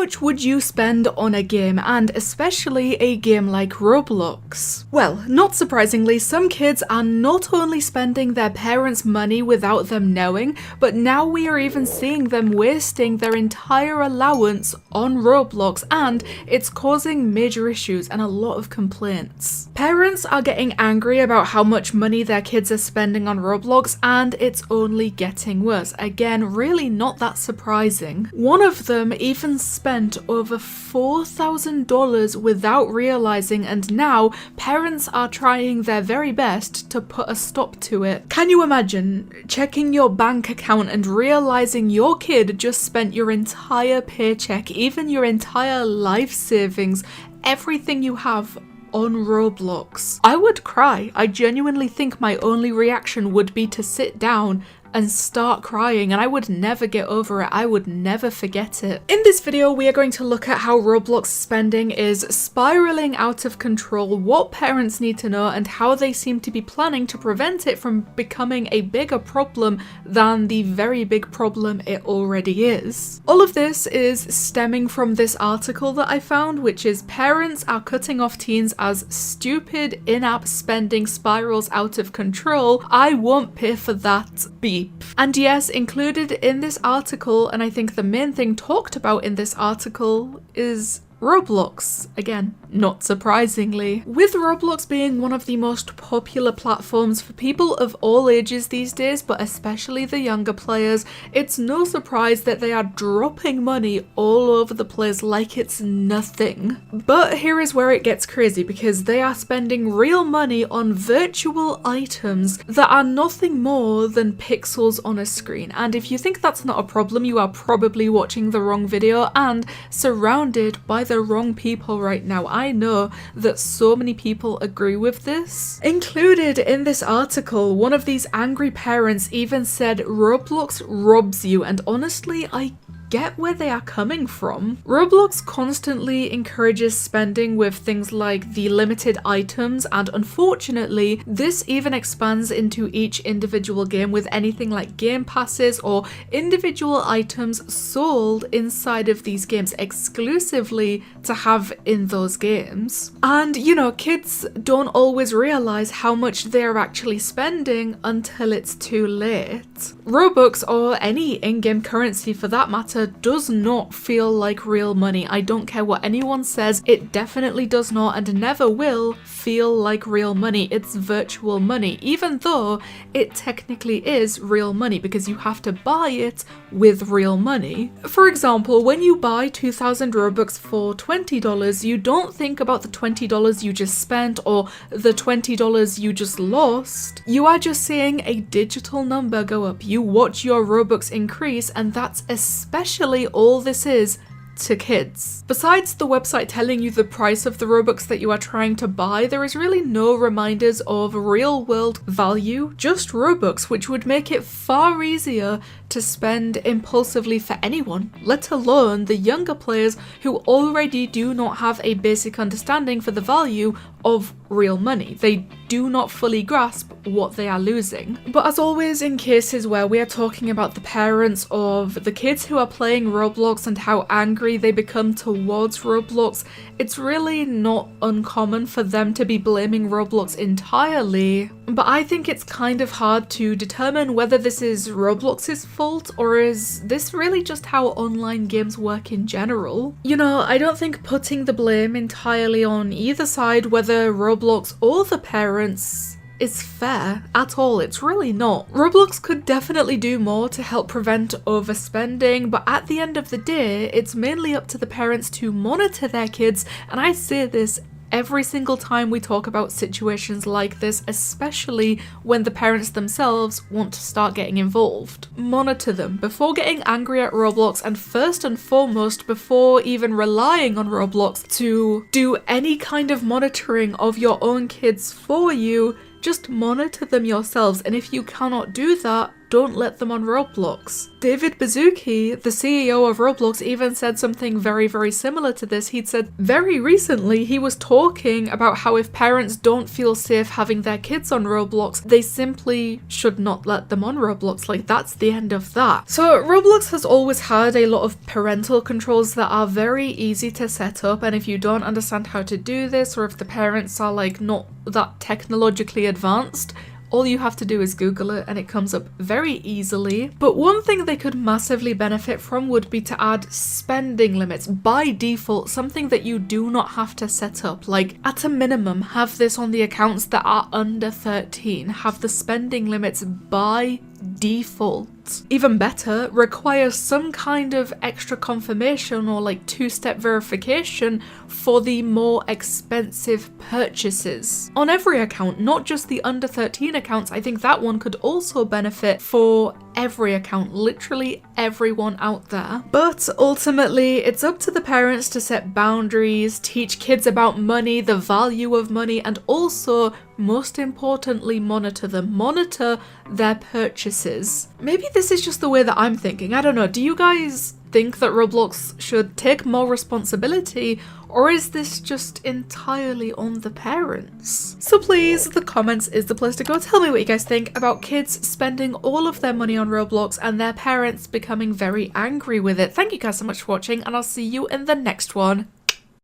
much would you spend on a game, and especially a game like Roblox? Well, not surprisingly, some kids are not only spending their parents' money without them knowing, but now we are even seeing them wasting their entire allowance on Roblox, and it's causing major issues and a lot of complaints. Parents are getting angry about how much money their kids are spending on Roblox, and it's only getting worse. Again, really not that surprising. One of them even spent over $4,000 without realizing, and now parents are trying their very best to put a stop to it. Can you imagine checking your bank account and realizing your kid just spent your entire paycheck, even your entire life savings, everything you have on Roblox? I would cry. I genuinely think my only reaction would be to sit down and start crying, and I would never get over it. I would never forget it. In this video, we are going to look at how Roblox spending is spiraling out of control, what parents need to know, and how they seem to be planning to prevent it from becoming a bigger problem than the very big problem it already is. All of this is stemming from this article that I found, which is "Parents are cutting off teens as stupid in-app spending spirals out of control. I won't pay for that. Beep." And yes, included in this article, and I think the main thing talked about in this article, is Roblox. Again, not surprisingly. With Roblox being one of the most popular platforms for people of all ages these days, but especially the younger players, it's no surprise that they are dropping money all over the place like it's nothing. But here is where it gets crazy, because they are spending real money on virtual items that are nothing more than pixels on a screen. And if you think that's not a problem, you are probably watching the wrong video and surrounded by the wrong people right now. I know that so many people agree with this. Included in this article, one of these angry parents even said Roblox robs you, and honestly, I get where they are coming from. Roblox constantly encourages spending with things like the limited items, and unfortunately, this even expands into each individual game with anything like game passes or individual items sold inside of these games exclusively to have in those games. And you know, kids don't always realize how much they're actually spending until it's too late. Robux, or any in-game currency for that matter, does not feel like real money. I don't care what anyone says, it definitely does not and never will feel like real money. It's virtual money, even though it technically is real money because you have to buy it with real money. For example, when you buy 2,000 Robux for $20, you don't think about the $20 you just spent or the $20 you just lost. You are just seeing a digital number go up. You watch your Robux increase, and that's especially all this is to kids. Besides the website telling you the price of the Robux that you are trying to buy, there is really no reminders of real world value, just Robux, which would make it far easier to spend impulsively for anyone, let alone the younger players who already do not have a basic understanding for the value of real money. They do not fully grasp what they are losing. But as always, in cases where we are talking about the parents of the kids who are playing Roblox and how angry they become towards Roblox, it's really not uncommon for them to be blaming Roblox entirely. But I think it's kind of hard to determine whether this is Roblox's fault or is this really just how online games work in general. You know, I don't think putting the blame entirely on either side, whether Roblox or the parents, is fair at all. It's really not. Roblox could definitely do more to help prevent overspending, but at the end of the day, it's mainly up to the parents to monitor their kids, and I say this every single time we talk about situations like this, especially when the parents themselves want to start getting involved. Monitor them before getting angry at Roblox, and first and foremost, before even relying on Roblox to do any kind of monitoring of your own kids for you, just monitor them yourselves. And if you cannot do that, don't let them on Roblox. David Baszucki, the CEO of Roblox, even said something very, very similar to this. He'd said very recently he was talking about how if parents don't feel safe having their kids on Roblox, they simply should not let them on Roblox. Like, that's the end of that. So Roblox has always had a lot of parental controls that are very easy to set up, and if you don't understand how to do this, or if the parents are like not that technologically advanced, all you have to do is Google it and it comes up very easily. But one thing they could massively benefit from would be to add spending limits by default, something that you do not have to set up. Like, at a minimum, have this on the accounts that are under 13. Have the spending limits by default. Even better, require some kind of extra confirmation or like two-step verification for the more expensive purchases. On every account, not just the under 13 accounts. I think that one could also benefit for every account, literally everyone out there. But ultimately, it's up to the parents to set boundaries, teach kids about money, the value of money, and also, most importantly, monitor them. Monitor their purchases. Maybe this is just the way that I'm thinking. I don't know. Do you guys think that Roblox should take more responsibility, or is this just entirely on the parents? So please, the comments is the place to go. Tell me what you guys think about kids spending all of their money on Roblox and their parents becoming very angry with it. Thank you guys so much for watching, and I'll see you in the next one.